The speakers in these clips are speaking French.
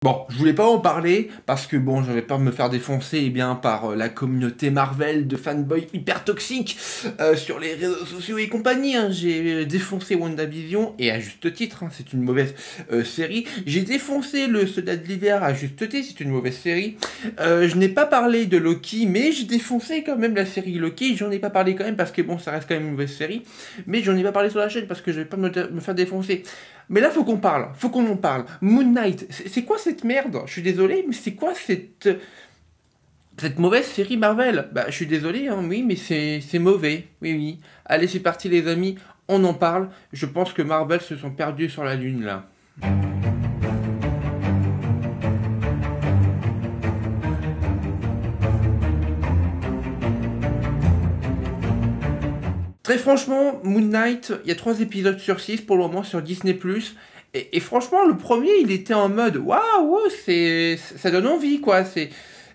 Bon, je voulais pas en parler parce que bon, j'avais peur de me faire défoncer par la communauté Marvel de fanboys hyper toxiques sur les réseaux sociaux et compagnie. Hein. J'ai défoncé WandaVision et à juste titre, hein, c'est une mauvaise série. J'ai défoncé le Soldat de l'hiver à juste titre, c'est une mauvaise série. Je n'ai pas parlé de Loki, mais j'ai défoncé quand même la série Loki. J'en ai pas parlé quand même parce que bon, ça reste quand même une mauvaise série. Mais j'en ai pas parlé sur la chaîne parce que je vais pas me faire défoncer. Mais là, faut qu'on parle, faut qu'on en parle. Moon Knight, c'est quoi cette merde? Je suis désolé, mais c'est quoi cette mauvaise série Marvel? Bah, je suis désolé, hein, oui, mais c'est mauvais. Oui, oui. Allez, c'est parti, les amis, on en parle. Je pense que Marvel se sont perdus sur la lune, là. Très franchement, Moon Knight, il y a 3 épisodes sur 6 pour le moment sur Disney+. Et franchement, le premier, il était en mode waouh, ça donne envie, quoi.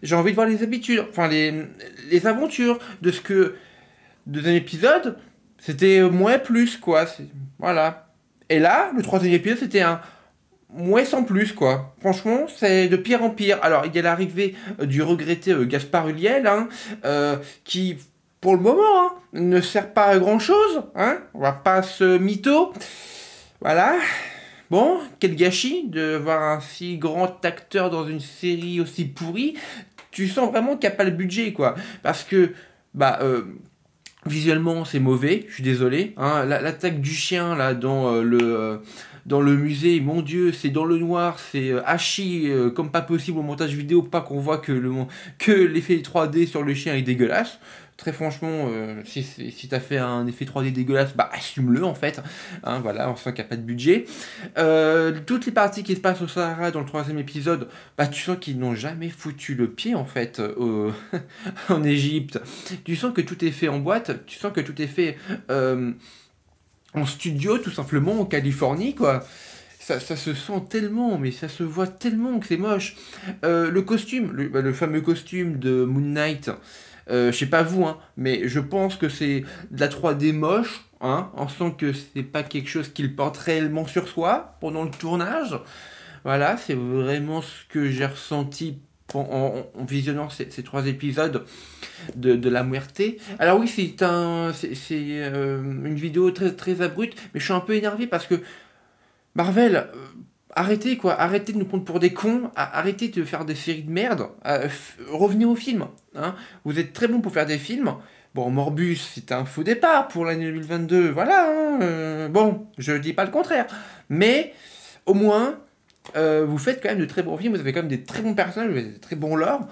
J'ai envie de voir les habitudes, enfin les aventures de ce que. Deuxième épisode, c'était moins plus, quoi. Voilà. Et là, le troisième épisode, c'était un moins sans plus, quoi. Franchement, c'est de pire en pire. Alors, il y a l'arrivée du regretté Gaspard Ulliel, hein, qui, pour le moment, hein, ne sert pas à grand-chose. Hein. On va pas se mytho. Voilà. Bon, quel gâchis de voir un si grand acteur dans une série aussi pourrie. Tu sens vraiment qu'il n'y a pas le budget, quoi. Parce que, bah, visuellement, c'est mauvais, je suis désolé. Hein. L'attaque du chien, là, dans le musée, mon Dieu, c'est dans le noir, c'est hachi comme pas possible au montage vidéo, pas qu'on voit que l'effet 3D sur le chien est dégueulasse. Très franchement, si t'as fait un effet 3D dégueulasse, bah assume-le en fait. Hein, voilà, on sent qu'il n'y a pas de budget. Toutes les parties qui se passent au Sahara dans le troisième épisode, bah tu sens qu'ils n'ont jamais foutu le pied en fait en Égypte. Tu sens que tout est fait en boîte, tu sens que tout est fait en studio tout simplement en Californie quoi. Ça se sent tellement, mais ça se voit tellement que c'est moche. Le costume, le fameux costume de Moon Knight, je sais pas vous, hein, mais je pense que c'est de la 3D moche, hein, on sent que c'est pas quelque chose qu'il porte réellement sur soi pendant le tournage. Voilà, c'est vraiment ce que j'ai ressenti en visionnant ces 3 épisodes de la Muerte. Alors oui, c'est une vidéo très, très abrupte, mais je suis un peu énervé parce que Marvel, arrêtez quoi, arrêtez de nous prendre pour des cons, arrêtez de faire des séries de merde, revenez au film. Hein. Vous êtes très bon pour faire des films. Bon, Morbus, c'est un faux départ pour l'année 2022, voilà. Hein, bon, je dis pas le contraire. Mais au moins, vous faites quand même de très bons films, vous avez quand même des très bons personnages, vous avez des très bons lore.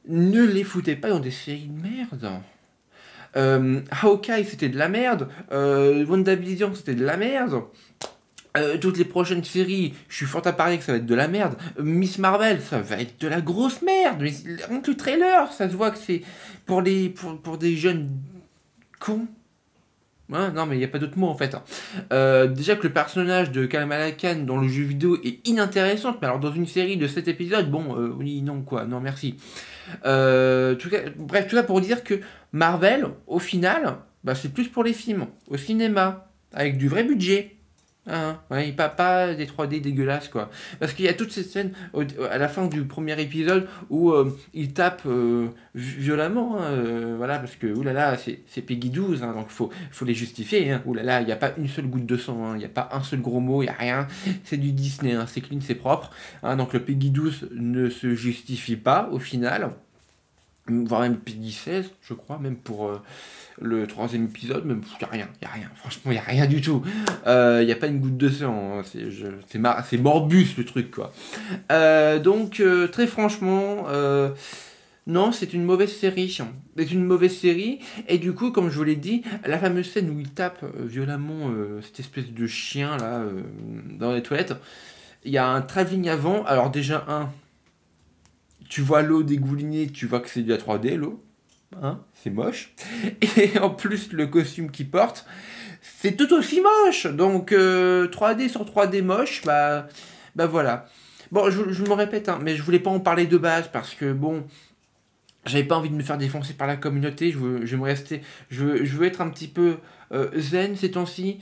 Ne les foutez pas dans des séries de merde. Hawkeye, c'était de la merde. WandaVision, c'était de la merde. Toutes les prochaines séries, je suis fort à parier que ça va être de la merde. Miss Marvel, ça va être de la grosse merde. Mais rien que le trailer, ça se voit que c'est pour des jeunes cons. Hein, non, mais il n'y a pas d'autre mot en fait. Hein. Déjà que le personnage de Kamala Khan dans le jeu vidéo est inintéressant, mais alors dans une série de 7 épisodes, bon, oui, non, quoi, non, merci. Bref, tout ça pour dire que Marvel, au final, bah, c'est plus pour les films, au cinéma, avec du vrai budget. Hein, ouais, pas des 3D dégueulasses quoi. Parce qu'il y a toutes ces scènes à la fin du premier épisode où il tape violemment, hein, voilà, parce que oulala, c'est Peggy 12, hein, donc faut les justifier. Hein, oulala, il n'y a pas une seule goutte de sang, hein, il n'y a pas un seul gros mot, il n'y a rien. C'est du Disney, hein, c'est clean, c'est propre. Hein, donc le Peggy 12 ne se justifie pas au final, voire même Peggy 16, je crois, même pour le troisième épisode, même il n'y a rien, franchement, il n'y a rien du tout. Il n'y a pas une goutte de sang, hein, c'est Morbus le truc, quoi. Donc, très franchement, non, c'est une mauvaise série. C'est une mauvaise série, et du coup, comme je vous l'ai dit, la fameuse scène où il tape violemment cette espèce de chien, là, dans les toilettes, il y a un travelling avant, alors déjà, tu vois l'eau dégouliner, tu vois que c'est de la 3D, l'eau. Hein, c'est moche. Et en plus, le costume qu'il porte, c'est tout aussi moche. Donc, 3D sur 3D moche, bah voilà. Bon, je me répète, hein, mais je voulais pas en parler de base parce que, bon, j'avais pas envie de me faire défoncer par la communauté. Je veux me rester. Je veux être un petit peu zen ces temps-ci.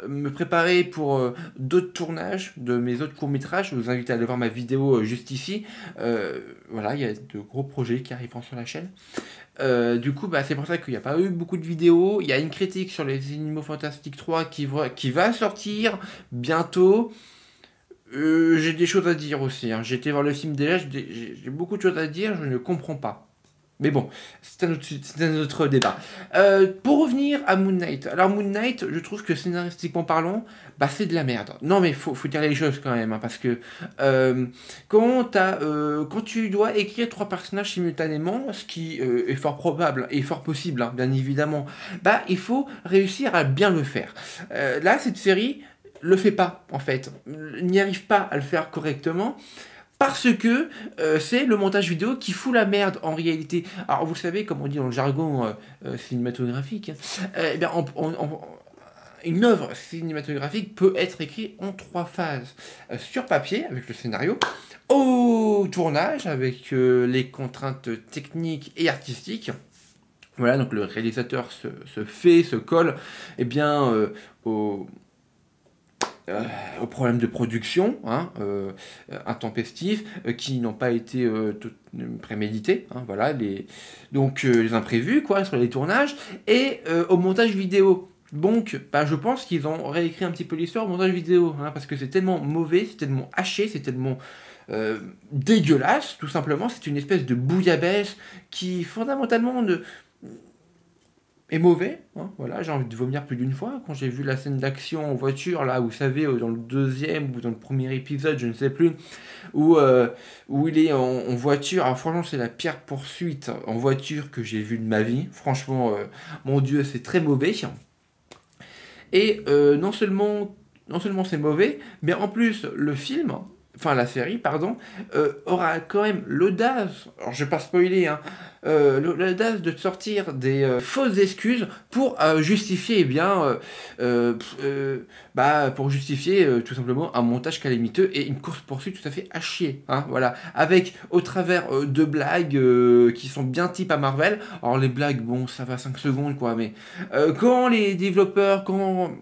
me préparer pour d'autres tournages de mes autres courts-métrages. Je vous invite à aller voir ma vidéo juste ici. Voilà, il y a de gros projets qui arriveront sur la chaîne. Du coup, bah, c'est pour ça qu'il n'y a pas eu beaucoup de vidéos. Il y a une critique sur les Animaux Fantastiques 3 qui va sortir bientôt. J'ai des choses à dire aussi. Hein. J'ai été voir le film déjà, j'ai beaucoup de choses à dire, je ne comprends pas. Mais bon, c'est un autre débat. Pour revenir à Moon Knight. Alors Moon Knight, je trouve que scénaristiquement parlant, bah c'est de la merde. Non mais faut dire les choses quand même, hein, parce que quand tu dois écrire 3 personnages simultanément, ce qui est fort probable et fort possible, hein, bien évidemment, bah il faut réussir à bien le faire. Là, cette série le fait pas, en fait. N'y arrive pas à le faire correctement. Parce que c'est le montage vidéo qui fout la merde en réalité. Alors vous savez, comme on dit dans le jargon cinématographique, eh bien, une œuvre cinématographique peut être écrite en 3 phases. Sur papier, avec le scénario, au tournage, avec les contraintes techniques et artistiques. Voilà, donc le réalisateur se colle eh bien, aux problèmes de production hein, intempestifs qui n'ont pas été prémédités, hein, voilà, donc les imprévus quoi, sur les tournages, et au montage vidéo. Donc, bah, je pense qu'ils ont réécrit un petit peu l'histoire au montage vidéo, hein, parce que c'est tellement mauvais, c'est tellement haché, c'est tellement dégueulasse, tout simplement, c'est une espèce de bouillabaisse qui fondamentalement est mauvais, hein, voilà, j'ai envie de vomir plus d'une fois quand j'ai vu la scène d'action en voiture, là, vous savez, dans le deuxième ou dans le premier épisode, je ne sais plus, où il est en voiture. Alors franchement, c'est la pire poursuite en voiture que j'ai vue de ma vie, franchement, mon Dieu, c'est très mauvais, et non seulement c'est mauvais, mais en plus, le film... Enfin, la série, pardon, aura quand même l'audace, alors je vais pas spoiler, hein, l'audace de sortir des fausses excuses pour justifier, eh bien, pour justifier tout simplement un montage calamiteux et une course-poursuite tout à fait à chier, hein, voilà, avec au travers de blagues qui sont bien type à Marvel. Alors les blagues, bon, ça va 5 secondes, quoi, mais quand les développeurs, quand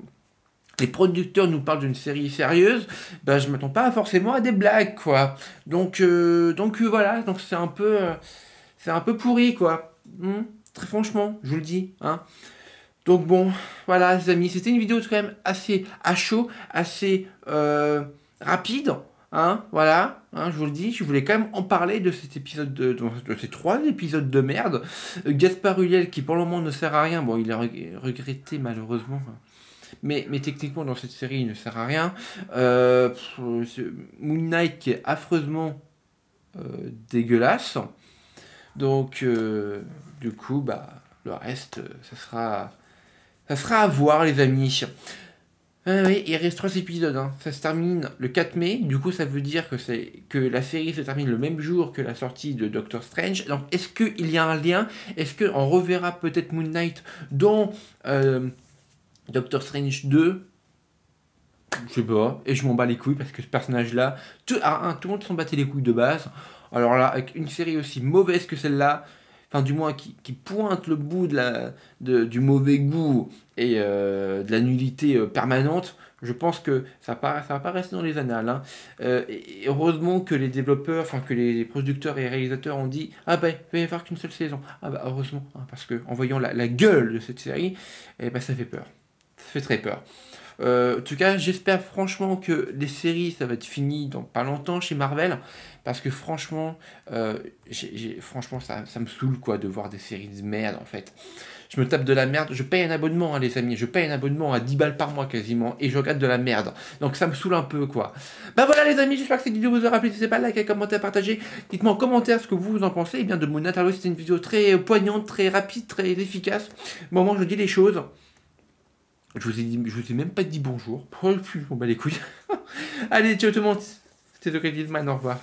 les producteurs nous parlent d'une série sérieuse, bah, je m'attends pas forcément à des blagues, quoi. Donc voilà, donc c'est un peu pourri, quoi. Très franchement, je vous le dis, hein. Donc bon, voilà, les amis, c'était une vidéo quand même assez à chaud, assez rapide, hein, voilà, hein, je vous le dis, je voulais quand même en parler de cet épisode de ces 3 épisodes de merde. Gaspard Ulliel, qui pour le moment ne sert à rien, bon, il est regretté malheureusement, mais techniquement dans cette série il ne sert à rien. Moon Knight qui est affreusement dégueulasse. Donc du coup bah le reste ça sera à voir les amis. Oui, il reste 3 épisodes, hein. Ça se termine le 4 mai, du coup ça veut dire que la série se termine le même jour que la sortie de Doctor Strange. Donc est-ce qu'il y a un lien? Est-ce qu'on reverra peut-être Moon Knight dans Doctor Strange 2? Je sais pas, et je m'en bats les couilles parce que ce personnage-là, tout le monde s'en battait les couilles de base. Alors là, avec une série aussi mauvaise que celle-là, enfin du moins qui pointe le bout du mauvais goût et de la nullité permanente, je pense que ça va pas rester dans les annales. Hein. Et heureusement que les développeurs, enfin que les producteurs et réalisateurs ont dit ah ben il va y avoir qu'une seule saison. Ah bah heureusement, hein, parce que en voyant la gueule de cette série, eh ben, ça fait peur. Ça fait très peur. En tout cas, j'espère franchement que les séries, ça va être fini dans pas longtemps chez Marvel, parce que franchement, franchement ça me saoule quoi de voir des séries de merde en fait. Je me tape de la merde, je paye un abonnement hein, les amis, je paye un abonnement à 10 balles par mois quasiment, et je regarde de la merde. Donc ça me saoule un peu quoi. Bah voilà les amis, j'espère que cette vidéo vous aura plu, n'hésitez pas à liker, commenter, partager. Dites-moi en commentaire ce que vous en pensez. Et bien de Moon Knight, c'était une vidéo très poignante, très rapide, très efficace. Bon, moi je dis les choses. Je vous ai même pas dit bonjour. On bat les couilles. Allez, ciao tout le monde. C'était The Credit Man, au revoir.